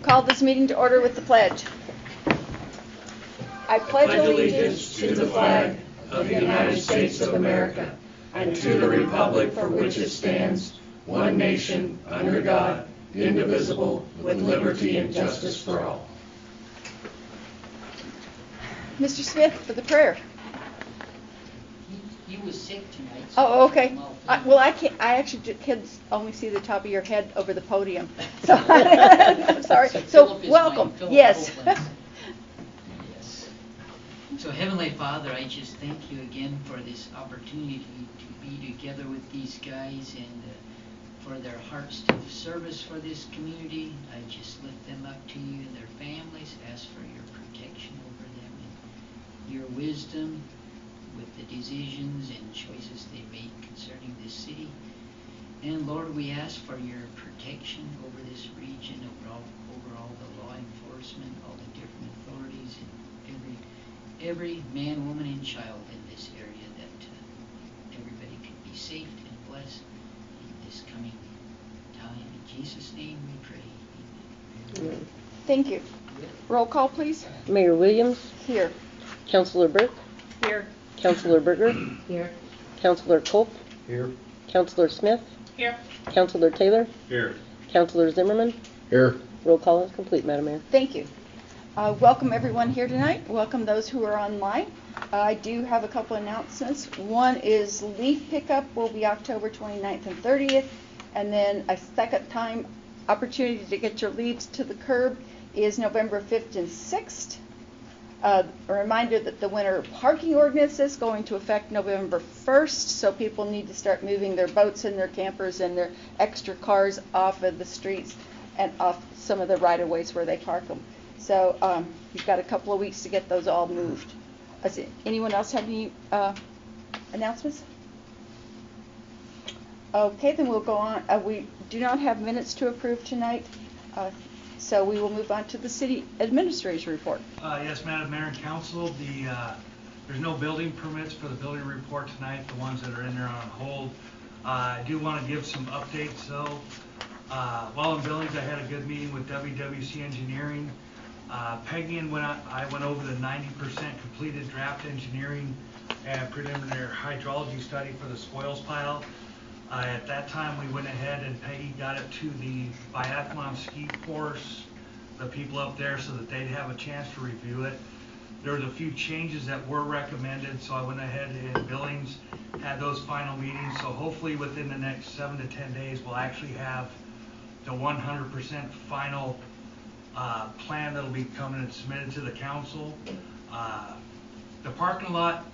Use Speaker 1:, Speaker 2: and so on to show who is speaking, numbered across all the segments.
Speaker 1: Call this meeting to order with the pledge. I pledge allegiance to the flag of the United States of America and to the republic for which it stands, one nation, under God, indivisible, with liberty and justice for all. Mr. Smith, for the prayer.
Speaker 2: He was sick tonight.
Speaker 1: So oh, okay. I can't. I actually can only see the top of your head over the podium. So I'm sorry. So welcome. Yes.
Speaker 2: Yes. So Heavenly Father, I just thank you again for this opportunity to be together with these guys and for their hearts to the service for this community. I just lift them up to you and their families. Ask for your protection over them and your wisdom with the decisions and choices they make concerning this city. And Lord, we ask for your protection over this region, over all the law enforcement, all the different authorities, and every man, woman, and child in this area, that everybody can be safe and blessed in this coming time. In Jesus' name we pray. Amen.
Speaker 1: Thank you. Roll call, please.
Speaker 3: Mayor Williams.
Speaker 1: Here.
Speaker 3: Councilor Burke.
Speaker 1: Here.
Speaker 3: Councilor Berger.
Speaker 1: Here.
Speaker 3: Councilor Culp.
Speaker 4: Here.
Speaker 3: Councilor Smith.
Speaker 1: Here.
Speaker 3: Councilor Taylor.
Speaker 4: Here.
Speaker 3: Councilor Zimmerman.
Speaker 4: Here.
Speaker 3: Roll call is complete, Madam Mayor.
Speaker 1: Thank you. Welcome everyone here tonight. Welcome those who are online. I do have a couple announcements. One is leaf pickup will be October 29th and 30th. And then a second time opportunity to get your leaves to the curb is November 5th and 6th. A reminder that the winter parking ordinance is going to affect November 1st, so people need to start moving their boats and their campers and their extra cars off of the streets and off some of the right-of-ways where they park them. So you've got a couple of weeks to get those all moved. Anyone else have any announcements? Okay, then we'll go on. We do not have minutes to approve tonight. So we will move on to the city administrator's report.
Speaker 5: Yes, Madam Mayor and Council, there's no building permits for the building report tonight. The ones that are in there are on hold. I do want to give some updates though. While in Billings, I had a good meeting with WWC Engineering. Peggy and I went over the 90% completed draft engineering and preliminary hydrology study for the spoils pile. At that time, we went ahead and Peggy got it to the biathlon ski course, the people up there, so that they'd have a chance to review it. There was a few changes that were recommended, so I went ahead and Billings had those final meetings. So hopefully within the next 7 to 10 days, we'll actually have the 100% final plan that'll be coming and submitted to the council. The parking lot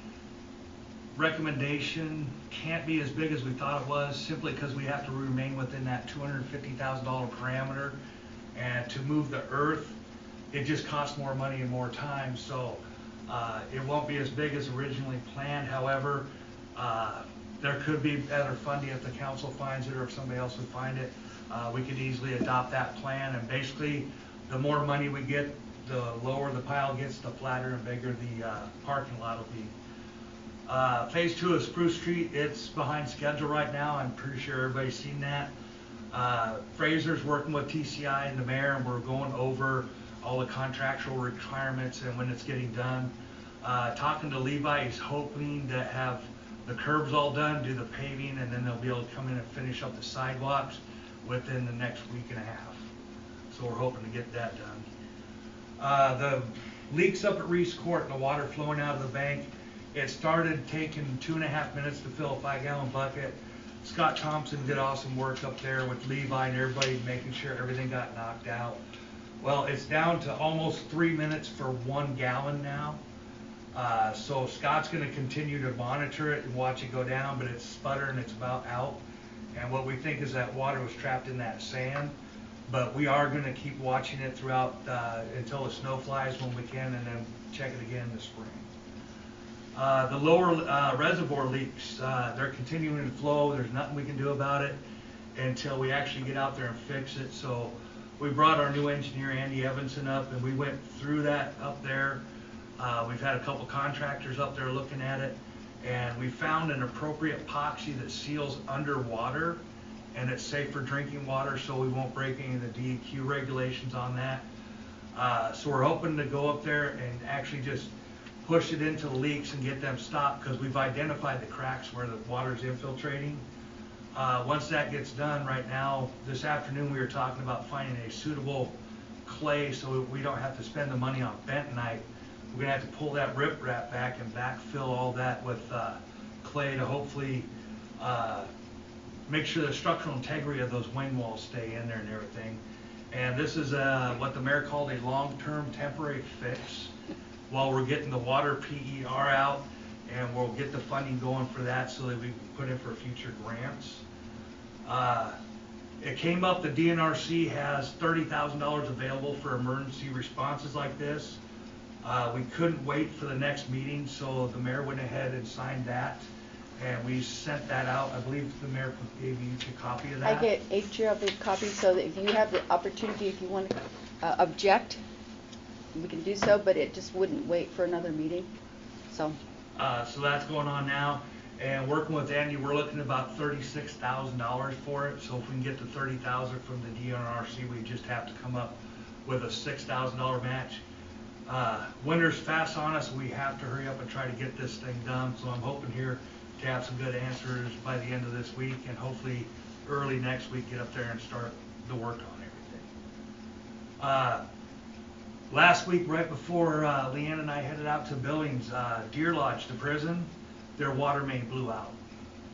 Speaker 5: recommendation can't be as big as we thought it was, simply because we have to remain within that $250,000 parameter, and to move the earth it just costs more money and more time, so it won't be as big as originally planned. However, there could be better funding if the council finds it or if somebody else would find it. We could easily adopt that plan, and basically the more money we get, the lower the pile gets, the flatter and bigger the parking lot will be. Phase 2 of Spruce Street, it's behind schedule right now. I'm pretty sure everybody's seen that. Fraser's working with TCI and the mayor, and we're going over all the contractual requirements and when it's getting done. Talking to Libby, he's hoping to have the curbs all done, do the paving, and then they'll be able to come in and finish up the sidewalks within the next week and a half. So we're hoping to get that done. The leaks up at Reese Court, the water flowing out of the bank, it started taking 2.5 minutes to fill a 5-gallon bucket. Scott Thompson did awesome work up there with Levi and everybody, making sure everything got knocked out. Well, it's down to almost 3 minutes for 1 gallon now. So Scott's going to continue to monitor it and watch it go down, but it's sputtering, it's about out. And what we think is that water was trapped in that sand. But we are going to keep watching it throughout until the snow flies when we can, and then check it again in the spring. The lower reservoir leaks, they're continuing to flow. There's nothing we can do about it until we actually get out there and fix it. So we brought our new engineer, Andy Evanson, up, and we went through that up there. We've had a couple contractors up there looking at it, and we found an appropriate epoxy that seals underwater and it's safe for drinking water, so we won't break any of the DEQ regulations on that. So we're hoping to go up there and actually just push it into the leaks and get them stopped, because we've identified the cracks where the water's infiltrating. Once that gets done, right now, this afternoon we were talking about finding a suitable clay so we don't have to spend the money on bentonite. We're gonna have to pull that riprap back and backfill all that with clay to hopefully make sure the structural integrity of those wing walls stay in there and everything. And this is what the mayor called a long-term temporary fix while we're getting the water PER out, and we'll get the funding going for that so that we can put in for future grants. It came up, the DNRC has $30,000 available for emergency responses like this. We couldn't wait for the next meeting, so the mayor went ahead and signed that, and we sent that out. I believe the mayor gave you a copy of that.
Speaker 1: I get each of the copies, so that if you have the opportunity, if you want to object, we can do so, but it just wouldn't wait for another meeting. So
Speaker 5: that's going on now, and working with Andy, we're looking at about $36,000 for it. So if we can get the $30,000 from the DNRC, we just have to come up with a $6,000 match. Winter's fast on us. We have to hurry up and try to get this thing done. So I'm hoping here to have some good answers by the end of this week, and hopefully early next week get up there and start the work on everything. Last week, right before Leanne and I headed out to Billings, Deer Lodge, the prison, their water main blew out.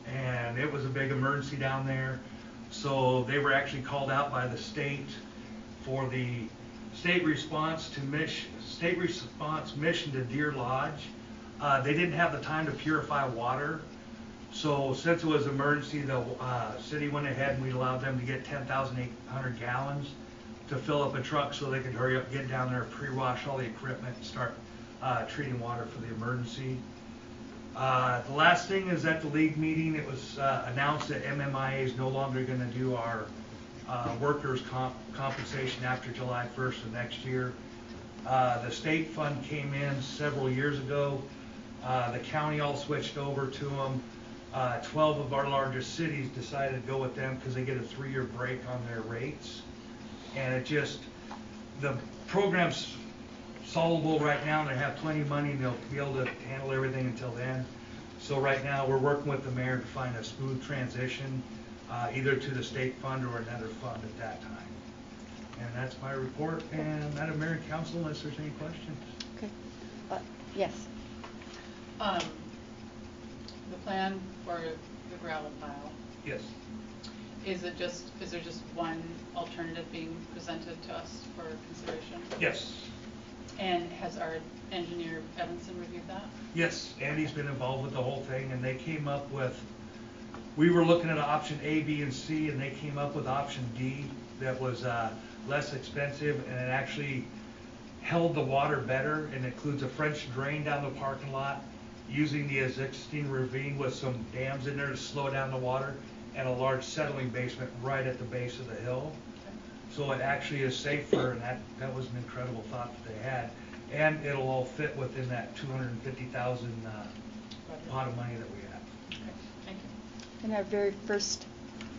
Speaker 5: And it was a big emergency down there. So they were actually called out by the state for the state response mission to Deer Lodge. They didn't have the time to purify water. So since it was emergency, the city went ahead and we allowed them to get 10,800 gallons to fill up a truck so they could hurry up, get down there, pre-wash all the equipment, and start treating water for the emergency. The last thing is at the league meeting, it was announced that MMIA is no longer going to do our workers' compensation after July 1st of next year. The state fund came in several years ago. The county all switched over to them. 12 of our largest cities decided to go with them because they get a 3-year break on their rates. And it just, the program's solvable right now, and they have plenty of money and they'll be able to handle everything until then. So right now we're working with the mayor to find a smooth transition, either to the state fund or another fund at that time. And that's my report. And Madam Mayor and Council, unless there's any questions.
Speaker 1: okay, yes.
Speaker 4: The plan for the gravel pile.
Speaker 5: Yes.
Speaker 4: Is there just one alternative being presented to us for consideration?
Speaker 5: Yes.
Speaker 4: And has our engineer Evanson reviewed that?
Speaker 5: Yes, Andy's been involved with the whole thing, and they came up with, we were looking at option A, B, and C, and they came up with option D that was less expensive, and it actually held the water better, and includes a French drain down the parking lot, using the existing ravine with some dams in there to slow down the water, and a large settling basement right at the base of the hill.
Speaker 4: Okay.
Speaker 5: So it actually is safer, and that was an incredible thought that they had. And it'll all fit within that $250,000 pot of money that we have.
Speaker 4: Okay, thank you.
Speaker 1: And our very first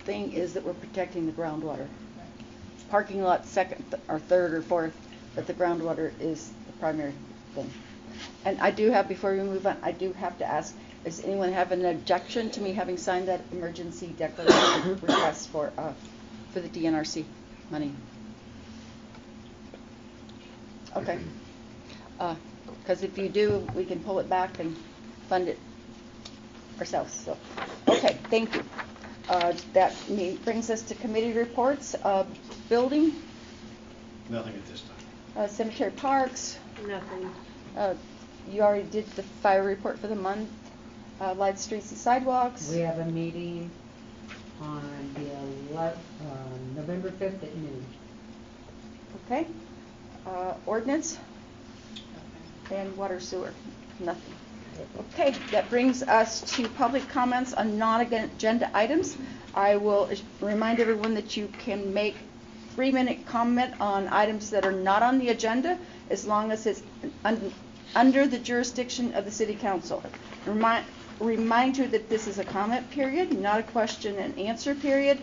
Speaker 1: thing is that we're protecting the groundwater.
Speaker 4: Right.
Speaker 1: Parking lot second or third or fourth, but the groundwater is the primary thing. And I do have, before we move on, I do have to ask, does anyone have an objection to me having signed that emergency declaration request for the DNRC money? Okay. Because if you do, we can pull it back and fund it ourselves. So, okay, thank you. That brings us to committee reports. Building?
Speaker 6: Nothing at this time.
Speaker 1: Cemetery Parks?
Speaker 3: Nothing.
Speaker 1: You already did the fire report for the month. Light streets and sidewalks.
Speaker 7: We have a meeting on the November 5th at noon.
Speaker 1: Okay. Ordinance
Speaker 4: Okay.
Speaker 1: and water sewer. Nothing. Okay, that brings us to public comments on non-agenda items. I will remind everyone that you can make 3-minute comment on items that are not on the agenda, as long as it's under the jurisdiction of the City Council. Remind you that this is a comment period, not a question and answer period.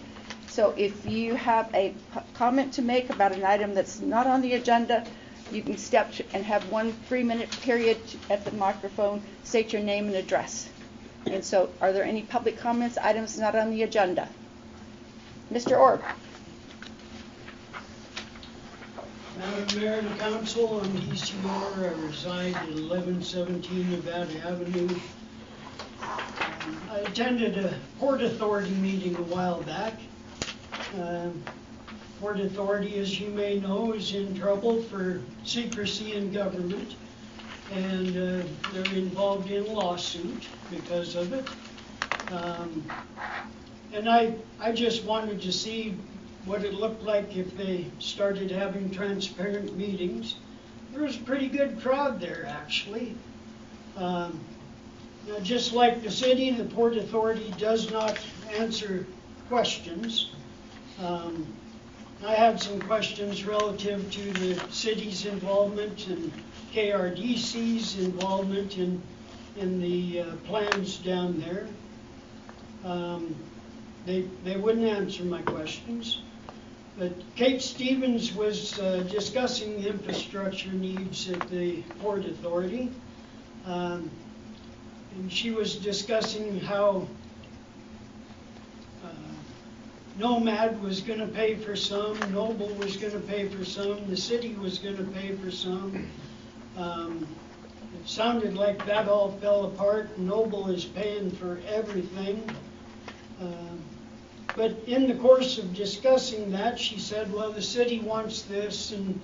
Speaker 1: So if you have a comment to make about an item that's not on the agenda, you can step and have 1 3-minute period at the microphone, state your name and address. And so, are there any public comments, items not on the agenda? Mr. Orb.
Speaker 8: Madam Mayor and Council, I'm DC Moore. I reside at 1117 Nevada Avenue. I attended a Port Authority meeting a while back. Port Authority, as you may know, is in trouble for secrecy in government, and they're involved in lawsuit because of it. And I just wanted to see what it looked like if they started having transparent meetings. There was a pretty good crowd there, actually. Now, just like the city, the Port Authority does not answer questions. I had some questions relative to the city's involvement and KRDC's involvement in the plans down there. They wouldn't answer my questions. But Kate Stevens was discussing the infrastructure needs at the Port Authority. And she was discussing how Nomad was going to pay for some, Noble was going to pay for some, the city was going to pay for some. It sounded like that all fell apart. Noble is paying for everything. But in the course of discussing that, she said, well, the city wants this, and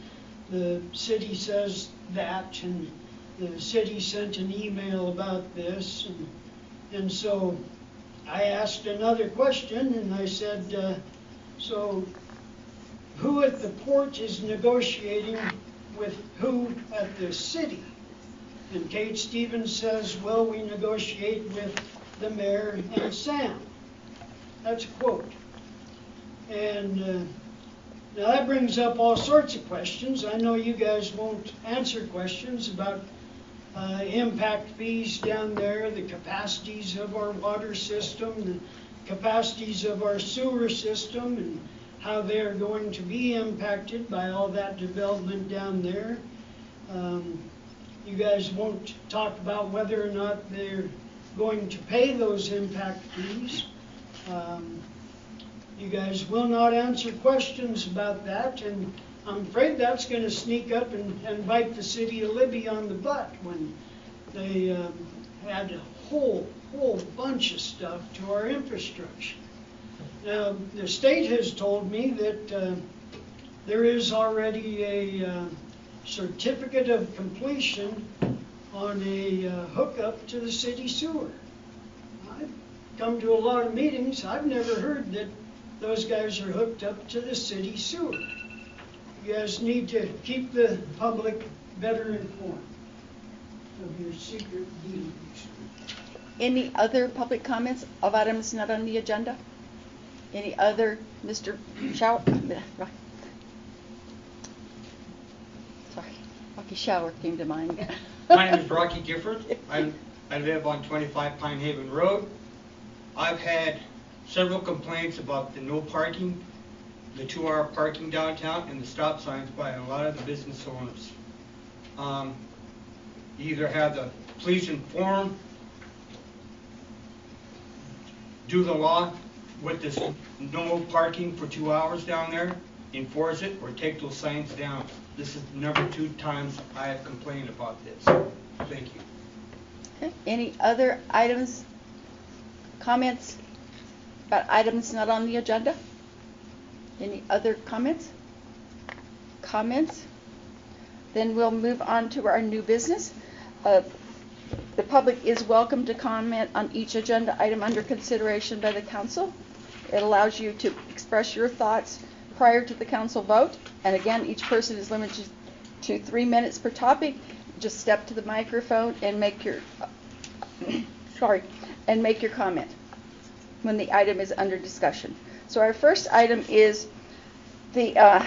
Speaker 8: the city says that, and the city sent an email about this. And so I asked another question, and I said, so who at the port is negotiating with who at the city? And Kate Stevens says, well, we negotiate with the mayor and Sam. That's a quote. And now that brings up all sorts of questions. I know you guys won't answer questions about impact fees down there, the capacities of our water system, the capacities of our sewer system, and how they're going to be impacted by all that development down there. You guys won't talk about whether or not they're going to pay those impact fees. You guys will not answer questions about that, and I'm afraid that's going to sneak up and bite the city of Libby on the butt when they add a whole bunch of stuff to our infrastructure. Now, the state has told me that there is already a certificate of completion on a hookup to the city sewer. I've come to a lot of meetings. I've never heard that those guys are hooked up to the city sewer. You guys need to keep the public better informed of your secret dealings.
Speaker 1: Any other public comments of items not on the agenda? Any other, Mr. Shower? Sorry, Rocky Shower came to mind.
Speaker 9: My name is Rocky Gifford. I live on 25 Pine Haven Road. I've had several complaints about the no parking, the 2-hour parking downtown, and the stop signs by a lot of the business owners. You either have the police inform, do the law with this no parking for 2 hours down there, enforce it, or take those signs down. This is the number 2 times I have complained about this. Thank you.
Speaker 1: Okay. Any other items, comments about items not on the agenda? Any other comments? Then we'll move on to our new business. The public is welcome to comment on each agenda item under consideration by the council. It allows you to express your thoughts prior to the council vote. And again, each person is limited to 3 minutes per topic. Just step to the microphone and make your comment when the item is under discussion. So our first item is the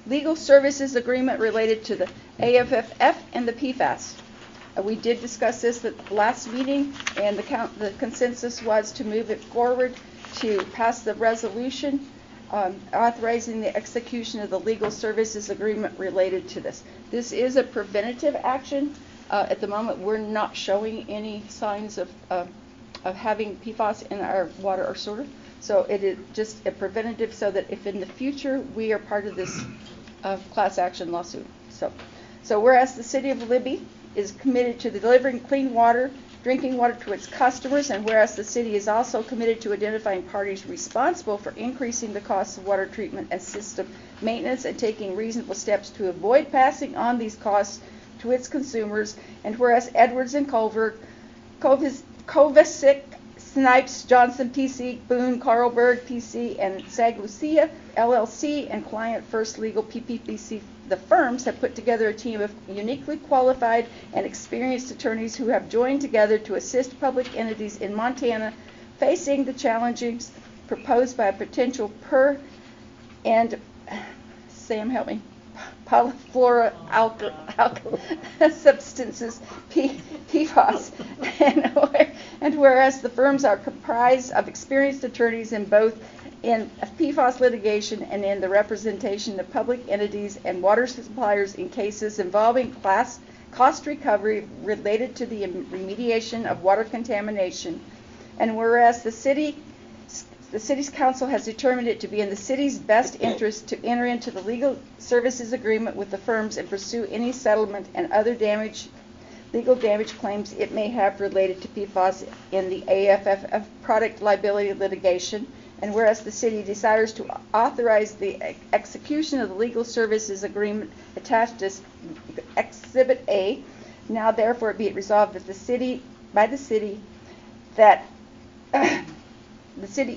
Speaker 1: legal services agreement related to the AFFF and the PFAS. We did discuss this at the last meeting, and the consensus was to move it forward to pass the resolution authorizing the execution of the legal services agreement related to this. This is a preventative action. At the moment, we're not showing any signs of having PFAS in our water or sewer. So it is just a preventative so that if in the future we are part of this class action lawsuit. So whereas the city of Libby is committed to delivering clean water, drinking water to its customers, and whereas the city is also committed to identifying parties responsible for increasing the costs of water treatment and system maintenance and taking reasonable steps to avoid passing on these costs to its consumers, and whereas Edwards and Kovacic, Snipes, Johnson PC, Boone, Carlberg PC, and Saglucia LLC and Client First Legal PPPC, the firms have put together a team of uniquely qualified and experienced attorneys who have joined together to assist public entities in Montana facing the challenges proposed by a potential and Sam help me, polyfluoro substances, PFAS, and whereas the firms are comprised of experienced attorneys in both in PFAS litigation and in the representation of public entities and water suppliers in cases involving cost recovery related to the remediation of water contamination, and whereas the city's council has determined it to be in the city's best interest to enter into the legal services agreement with the firms and pursue any settlement and other legal damage claims it may have related to PFAS in the AFF product liability litigation, and whereas the city desires to authorize the execution of the legal services agreement attached as Exhibit A, now therefore be it resolved that the city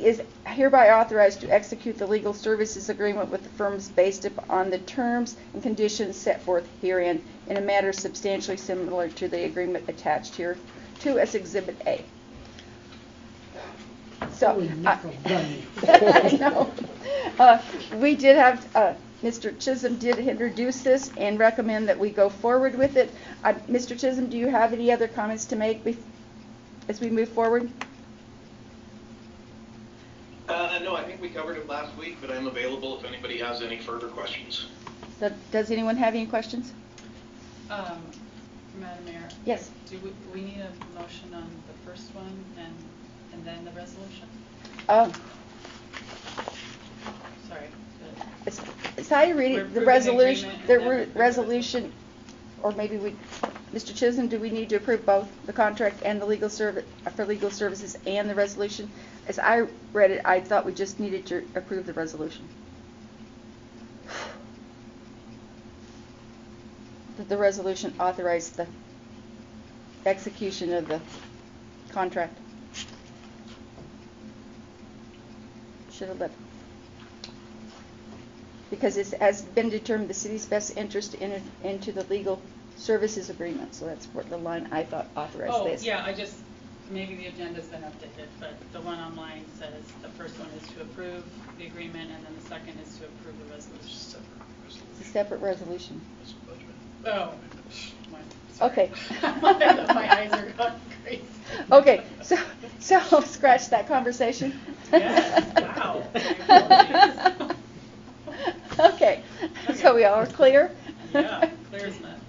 Speaker 1: is hereby authorized to execute the legal services agreement with the firms based upon the terms and conditions set forth herein in a manner substantially similar to the agreement attached here to as Exhibit A. So, no. We did have, Mr. Chisholm did introduce this and recommend that we go forward with it. Mr. Chisholm, do you have any other comments to make as we move forward?
Speaker 10: No, I think we covered it last week, but I'm available if anybody has any further questions.
Speaker 1: Does anyone have any questions?
Speaker 4: Madam Mayor?
Speaker 1: Yes.
Speaker 4: Do we need a motion on the first one and then the resolution? Sorry.
Speaker 1: It's how you read it, the resolution, or maybe Mr. Chisholm, do we need to approve both the contract and the legal service for legal services and the resolution? As I read it, I thought we just needed to approve the resolution. That the resolution authorized the execution of the contract. Should have left. Because it has been determined the city's best interest to enter into the legal services agreement. So that's what the line I thought authorized this.
Speaker 4: Oh, yeah, maybe the agenda's been updated, but the one online says the first one is to approve the agreement and then the second is to approve the resolution.
Speaker 1: It's a separate resolution.
Speaker 4: Oh.
Speaker 1: Okay.
Speaker 4: My eyes are going crazy.
Speaker 1: Okay, so scratch that conversation.
Speaker 4: Yes, wow.
Speaker 1: Okay, so we all are clear?
Speaker 4: Yeah, clear as mud.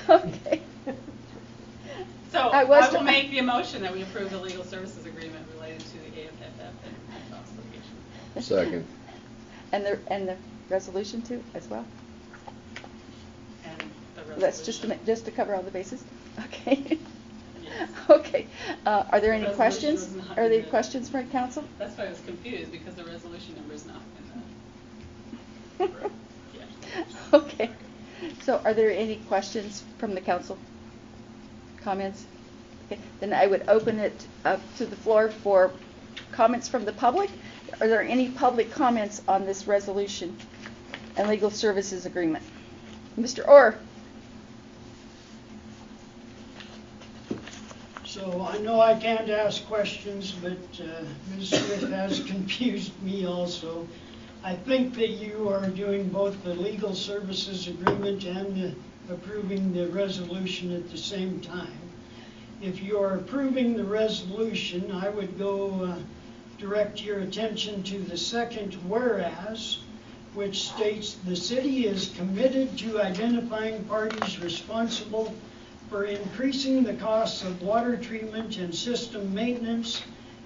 Speaker 1: Okay.
Speaker 4: So I will make the motion that we approve the legal services agreement related to the AFFF and PFAS litigation.
Speaker 11: Second.
Speaker 1: And the resolution too, as well?
Speaker 4: And the resolution.
Speaker 1: That's just to cover all the bases? Okay.
Speaker 4: Yes.
Speaker 1: Okay. Are there any questions?
Speaker 4: Are
Speaker 1: there any questions from council?
Speaker 4: That's why I was confused, because the resolution number is not in the... Yeah.
Speaker 1: Okay. So are there any questions from the council? Comments? Okay. Then I would open it up to the floor for comments from the public. Are there any public comments on this resolution and legal services agreement? Mr. Orr.
Speaker 8: So I know I can't ask questions, but Ms. Smith has confused me also. I think that you are doing both the legal services agreement and approving the resolution at the same time. If you are approving the resolution, I would go direct your attention to the second whereas, which states the city is committed to identifying parties responsible for increasing the costs of water treatment and system maintenance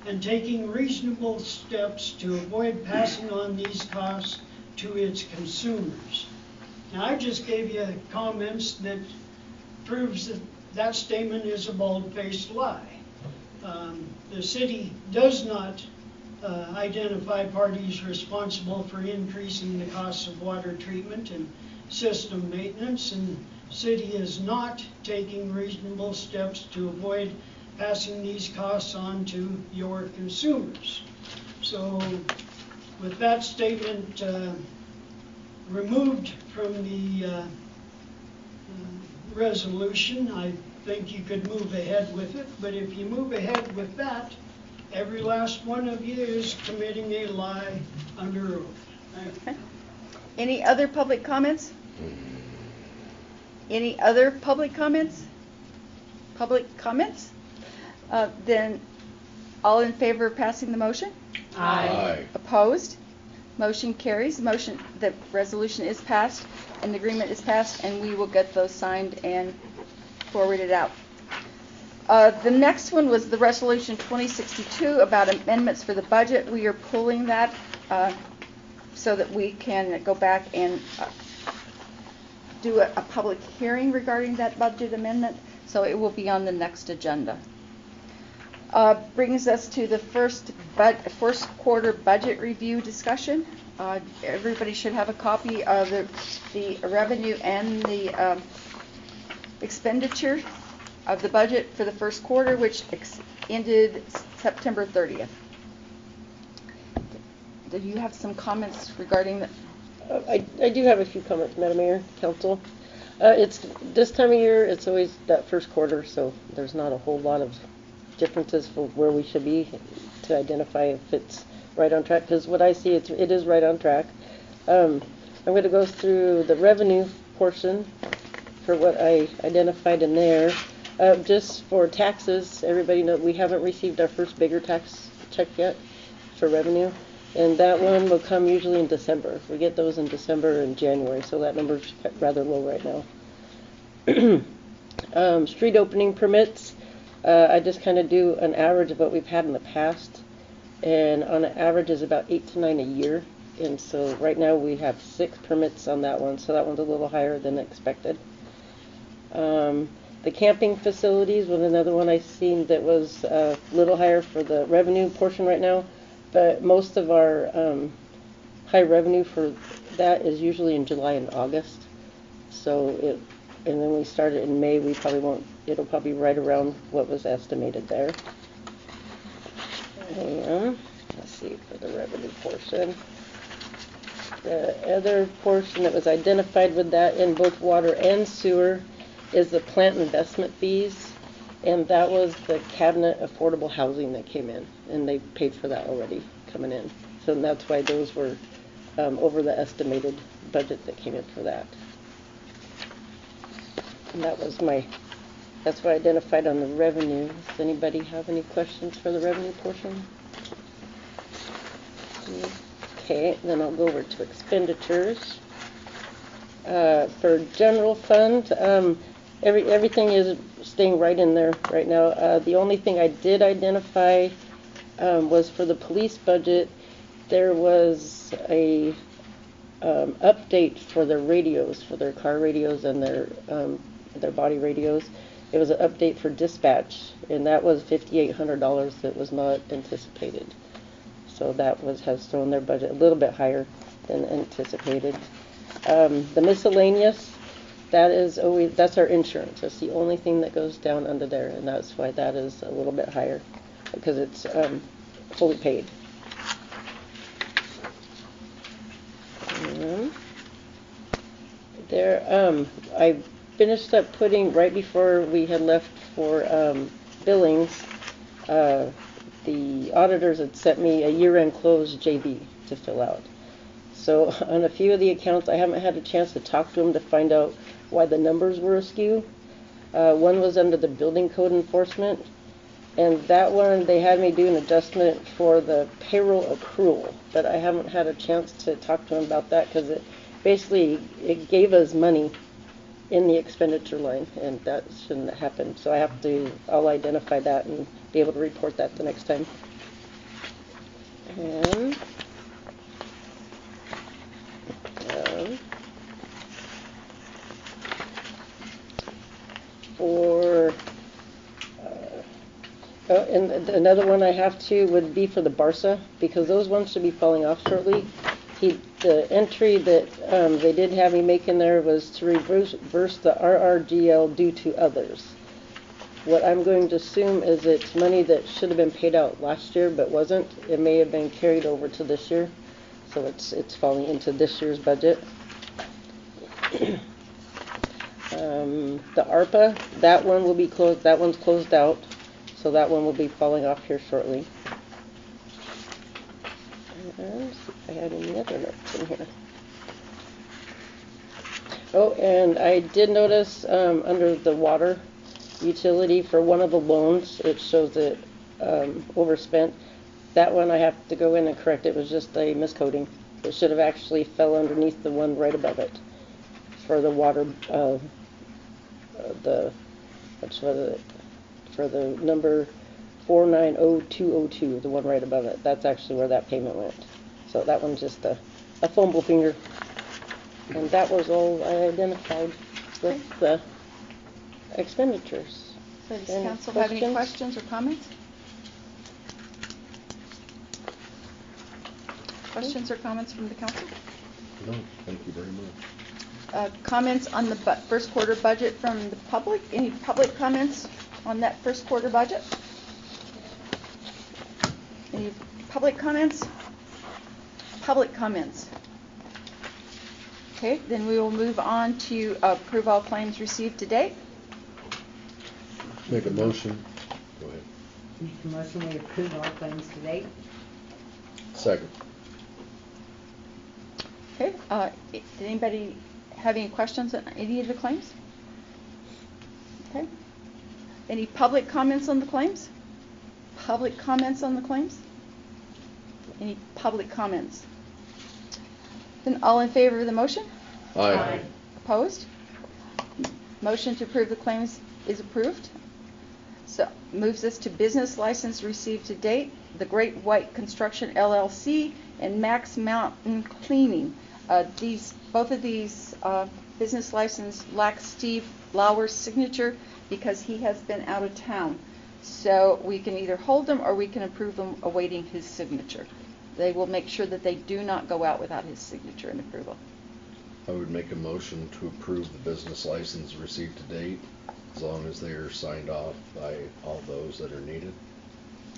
Speaker 8: and taking reasonable steps to avoid passing on these costs to its consumers. Now, I just gave you comments that proves that that statement is a bald-faced lie. The city does not identify parties responsible for increasing the costs of water treatment and system maintenance, and city is not taking reasonable steps to avoid passing these costs on to your consumers. So with that statement removed from the resolution, I think you could move ahead with it. But if you move ahead with that, every last one of you is committing a lie under oath.
Speaker 1: Okay. Any other public comments? Any other public comments? Public comments? Then all in favor of passing the motion?
Speaker 7: Aye.
Speaker 1: Opposed? Motion carries. The resolution is passed and the agreement is passed, and we will get those signed and forwarded out. The next one was the resolution 2062 about amendments for the budget. We are pulling that so that we can go back and do a public hearing regarding that budget amendment. So it will be on the next agenda. Brings us to the first quarter budget review discussion. Everybody should have a copy of the revenue and the expenditure of the budget for the first quarter, which ended September 30th. Do you have some comments regarding that?
Speaker 3: I do have a few comments, Madam Mayor, Council. It's this time of year, it's always that first quarter, so there's not a whole lot of differences for where we should be to identify if it's right on track, because what I see, it is right on track. I'm going to go through the revenue portion for what I identified in there. Just for taxes, everybody knows we haven't received our first bigger tax check yet for revenue, and that one will come usually in December. We get those in December and January, so that number's rather low right now. Street opening permits, I just kind of do an average of what we've had in the past, and on an average is about 8 to 9 a year, and so right now we have 6 permits on that one, so that one's a little higher than expected. The camping facilities was another one I seen that was a little higher for the revenue portion right now, but most of our high revenue for that is usually in July and August. So and then we started in May, it'll probably be right around what was estimated there. And let's see, for the revenue portion. The other portion that was identified with that in both water and sewer is the plant investment fees, and that was the cabinet affordable housing that came in, and they paid for that already coming in. So that's why those were over the estimated budget that came in for that. And that's what I identified on the revenue. Does anybody have any questions for the revenue portion? Okay, then I'll go over to expenditures. For general fund, everything is staying right in there right now. The only thing I did identify was for the police budget. There was a update for their radios, for their car radios and their body radios. It was an update for dispatch, and that was $5,800 that was not anticipated. So that has thrown their budget a little bit higher than anticipated. The miscellaneous, that's our insurance. That's the only thing that goes down under there, and that's why that is a little bit higher, because it's fully paid. I finished up putting, right before we had left for billings, the auditors had sent me a year-end close JB to fill out. So on a few of the accounts, I haven't had a chance to talk to them to find out why the numbers were askew. One was under the building code enforcement, And that one, they had me do an adjustment for the payroll accrual, but I haven't had a chance to talk to them about that because it gave us money in the expenditure line, and that shouldn't happen. So I'll identify that and be able to report that the next time. And and another one I have to would be for the Barca, because those ones should be falling off shortly. The entry that they did have me make in there was to reverse the RRGL due to others. What I'm going to assume is it's money that should have been paid out last year but wasn't. It may have been carried over to this year, so it's falling into this year's budget. The ARPA, that one will be closed. That one's closed out, so that one will be falling off here shortly. And see if I had any other notes in here. Oh, and I did notice under the water utility for one of the loans, it shows it overspent. That one I have to go in and correct. It was just a miscoding. It should have actually fell underneath the one right above it for the water. For the number 490202, the one right above it. That's actually where that payment went. So that one's just a fumble finger. And that was all I identified with the expenditures.
Speaker 1: So does council have any questions or comments? Questions or comments from the council?
Speaker 6: No, thank you very much.
Speaker 1: Comments on the first quarter budget from the public? Any public comments on that first quarter budget? Any public comments? Public comments. Okay, then we will move on to approve all claims received to date.
Speaker 6: Make a motion. Go ahead.
Speaker 7: Make a motion, we approve all claims to date.
Speaker 6: Second.
Speaker 1: Okay, did anybody have any questions on any of the claims? Okay. Any public comments on the claims? Public comments on the claims? Any public comments? Then all in favor of the motion?
Speaker 6: Aye.
Speaker 1: Opposed? Motion to approve the claims is approved. So moves us to business license received to date, the Great White Construction LLC and Max Mountain Cleaning. Both of these business license lack Steve Lauer's signature because he has been out of town. So we can either hold them or we can approve them awaiting his signature. They will make sure that they do not go out without his signature and approval.
Speaker 6: I would make a motion to approve the business license received to date, as long as they are signed off by all those that are needed.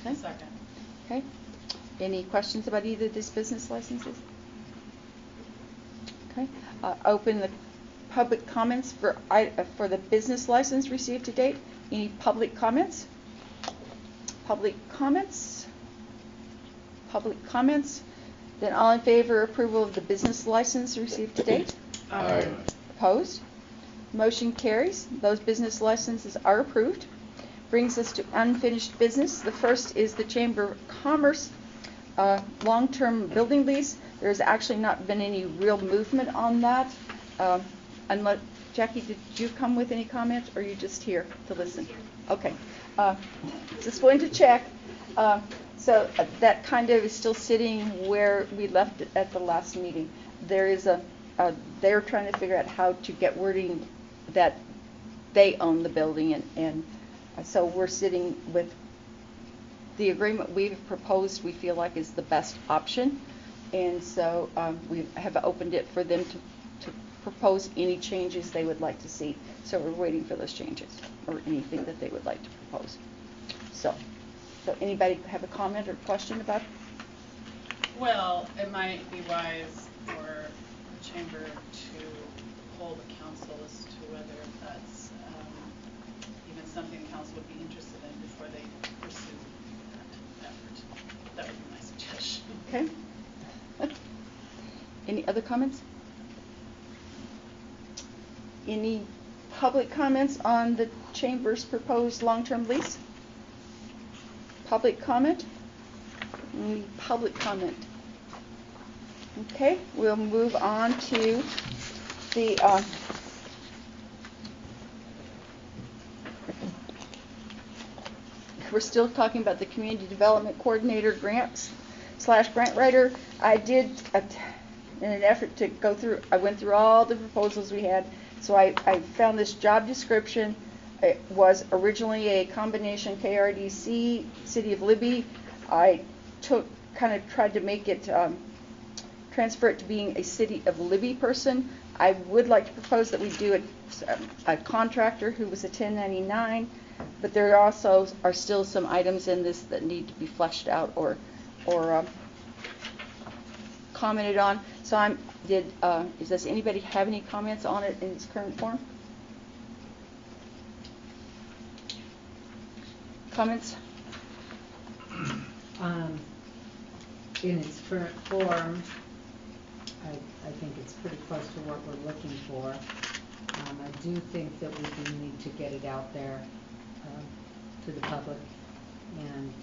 Speaker 1: Okay.
Speaker 4: Second.
Speaker 1: Okay. Any questions about either of these business licenses? Okay. Open the public comments for the business license received to date. Any public comments? Public comments? Public comments? Then all in favor of approval of the business license received to date?
Speaker 6: Aye.
Speaker 1: Opposed? Motion carries. Those business licenses are approved. Brings us to unfinished business. The first is the Chamber of Commerce long-term building lease. There's actually not been any real movement on that. Unless, Jackie, did you come with any comments, or are you just here to listen? Okay. Just wanted to check. So that kind of is still sitting where we left it at the last meeting. There is they're trying to figure out how to get wording that they own the building, and so we're sitting with the agreement we've proposed. We feel like is the best option, and so we have opened it for them to propose any changes they would like to see. So we're waiting for those changes or anything that they would like to propose. So anybody have a comment or question about it?
Speaker 4: Well, it might be wise for the chamber to hold a council as to whether that's even something the council would be interested in before they pursue that effort. That would be my suggestion.
Speaker 1: Okay. Any other comments? Any public comments on the chamber's proposed long-term lease? Public comment? Any public comment? Okay, we'll move on to the we're still talking about the community development coordinator grants / grant writer. I did, in an effort to go through, I went through all the proposals we had. So I found this job description. It was originally a combination KRDC, City of Libby. I kind of tried to make it, transfer it to being a City of Libby person. I would like to propose that we do a contractor who was a 1099, but there also are still some items in this that need to be fleshed out or commented on. So does anybody have any comments on it in its current form? Comments?
Speaker 7: In its current form, I think it's pretty close to what we're looking for. I do think that we do need to get it out there to the public and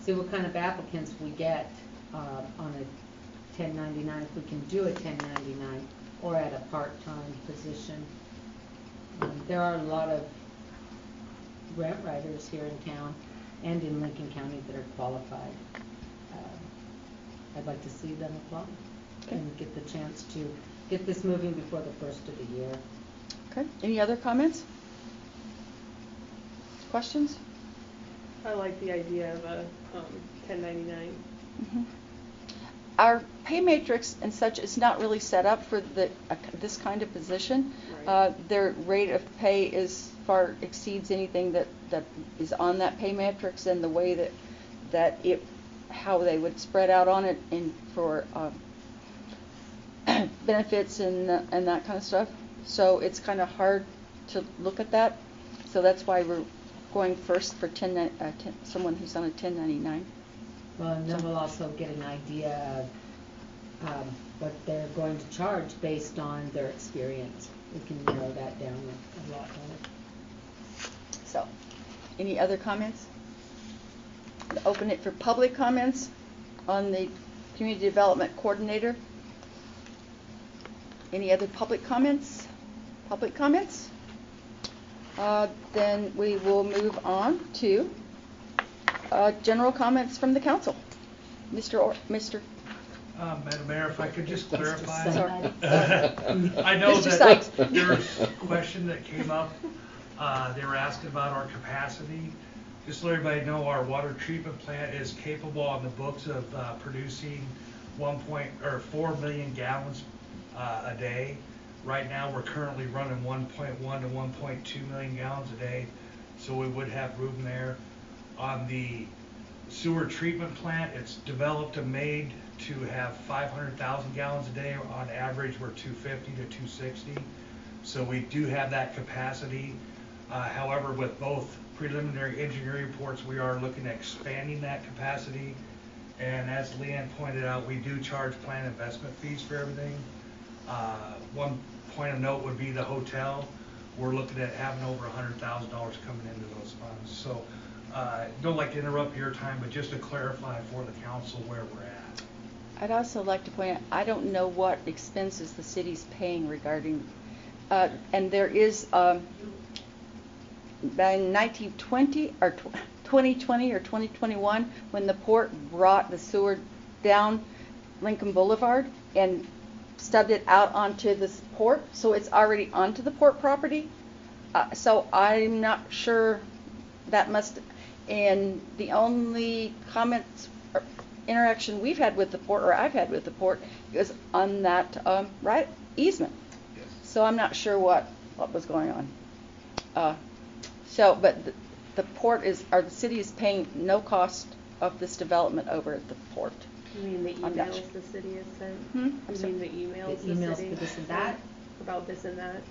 Speaker 7: see what kind of applicants we get on a 1099, if we can do a 1099 or at a part-time position. There are a lot of grant writers here in town and in Lincoln County that are qualified. I'd like to see them apply and get the chance to get this moving before the first of the year.
Speaker 1: Okay. Any other comments? Questions?
Speaker 11: I like the idea of a 1099.
Speaker 1: Mm-hmm. Our pay matrix and such is not really set up for this kind of position. Right. Their rate of pay far exceeds anything that is on that pay matrix, and the way that how they would spread out on it and for benefits and that kind of stuff. So it's kind of hard to look at that. So that's why we're going first for someone who's on a 1099.
Speaker 7: Well, and then we'll also get an idea of what they're going to charge based on their experience. We can narrow that down a lot better.
Speaker 1: So, any other comments? Open it for public comments on the Community Development Coordinator. Any other public comments? Public comments? Then we will move on to general comments from the council. Mr.
Speaker 5: Madam Mayor, if I could just clarify.
Speaker 1: Sorry.
Speaker 5: I know
Speaker 1: Mr.
Speaker 5: that
Speaker 1: Sykes.
Speaker 5: there's a question that came up. They were asking about our capacity. Just to let everybody know, our water treatment plant is capable on the books of producing 4 million gallons a day. Right now, we're currently running 1.1 to 1.2 million gallons a day, so we would have room there. On the sewer treatment plant, it's developed and made to have 500,000 gallons a day. On average, we're 250 to 260, so we do have that capacity. However, with both preliminary engineering reports, we are looking at expanding that capacity. And as Leanne pointed out, we do charge plan investment fees for everything. One point of note would be the hotel. We're looking at having over $100,000 coming into those funds. So don't like to interrupt your time, but just to clarify for the council where we're at.
Speaker 1: I'd also like to point out, I don't know what expenses the city's paying regarding, and there is, by 1920 or 2020 or 2021, when the port brought the sewer down Lincoln Boulevard and stubbed it out onto the port, so it's already onto the port property. So I'm not sure that must, and the only comments or interaction we've had with the port, or I've had with the port, is on that right easement.
Speaker 6: Yes.
Speaker 1: So I'm not sure what was going on. But the port or the city is paying no cost of this development over at the port.
Speaker 11: You mean the
Speaker 1: I'm not
Speaker 11: emails
Speaker 1: sure.
Speaker 11: the city has sent?
Speaker 1: I'm
Speaker 11: You
Speaker 1: sorry?
Speaker 11: mean the emails
Speaker 7: The emails
Speaker 11: city
Speaker 7: for this and
Speaker 11: sent
Speaker 7: that?
Speaker 11: about this and that?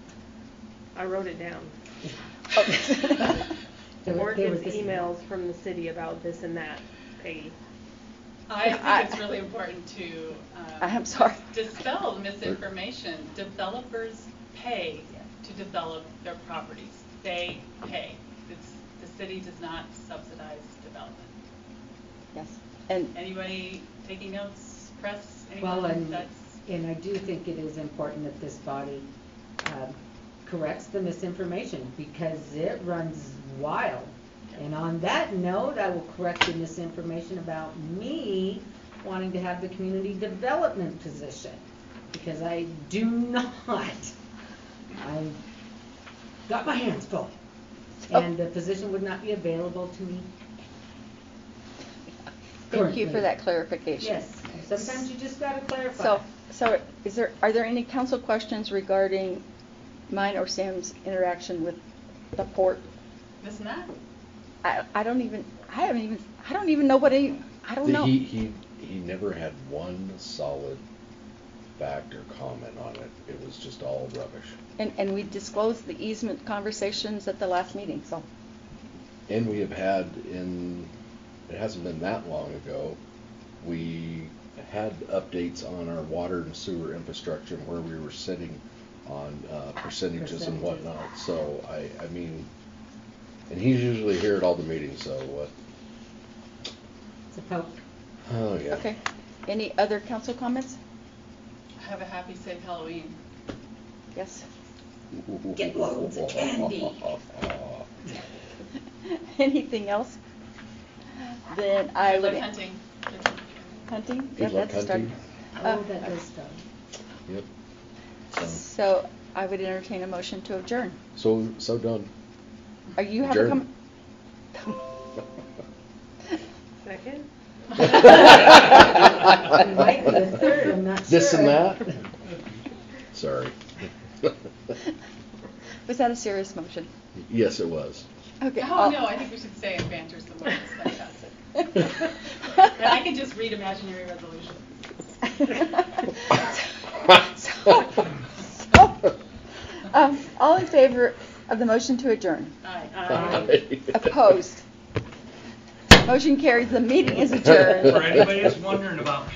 Speaker 11: I wrote it down.
Speaker 7: There
Speaker 11: Or
Speaker 7: was
Speaker 11: gets
Speaker 7: this and that.
Speaker 11: emails from the city about this and that, Peggy.
Speaker 4: I think it's really important to
Speaker 1: I'm sorry.
Speaker 11: dispel misinformation. Developers pay to develop their properties. They pay. The
Speaker 4: city does not subsidize development.
Speaker 1: Yes. And
Speaker 4: Anybody taking notes, press,
Speaker 7: Well,
Speaker 4: anyone that's,
Speaker 7: and I do think it is important that this body corrects the misinformation, because it runs wild. And on that note, I will correct the misinformation about me wanting to have the community development position, because I do not. I've got my hands full, and the position would not be available to me.
Speaker 1: thank you for
Speaker 7: currently.
Speaker 1: that clarification.
Speaker 7: Yes, sometimes you just gotta clarify.
Speaker 1: So are there any council questions regarding mine or Sam's interaction with the port?
Speaker 4: this and that?
Speaker 1: I don't even know what I don't know.
Speaker 6: He never had one solid fact or comment on it. It was just all rubbish.
Speaker 1: And we disclosed the easement conversations at the last meeting, so.
Speaker 6: And we have had it hasn't been that long ago, we had updates on our water and sewer infrastructure and where we were sitting on percentages and whatnot. So I mean, and he's usually here at all the meetings, so what?
Speaker 7: It's a poke.
Speaker 6: Oh, yeah.
Speaker 1: Okay. Any other council comments?
Speaker 4: Have a happy, safe Halloween.
Speaker 1: Yes.
Speaker 7: Get loads of candy.
Speaker 1: Anything else? Then I
Speaker 4: Good
Speaker 1: would.
Speaker 4: luck hunting.
Speaker 1: Hunting?
Speaker 6: Good
Speaker 1: Yeah,
Speaker 6: luck
Speaker 1: that's
Speaker 6: hunting.
Speaker 7: Oh, that does stuff.
Speaker 6: Yep.
Speaker 1: So I would entertain a motion to adjourn.
Speaker 6: So done.
Speaker 1: Are you have a
Speaker 6: Adjourn.
Speaker 11: Second?
Speaker 7: It might be a third, I'm not sure.
Speaker 6: This and that? Sorry.
Speaker 1: Was that a serious motion?
Speaker 6: Yes, it was.
Speaker 1: Okay.
Speaker 4: Oh, no, I think we should stay and banter some more. It's fantastic. And I can just read imaginary resolutions.
Speaker 1: All in favor of the motion to adjourn?
Speaker 4: Aye.
Speaker 1: Opposed? Motion carries. The meeting is adjourned.
Speaker 5: For anybody that's wondering about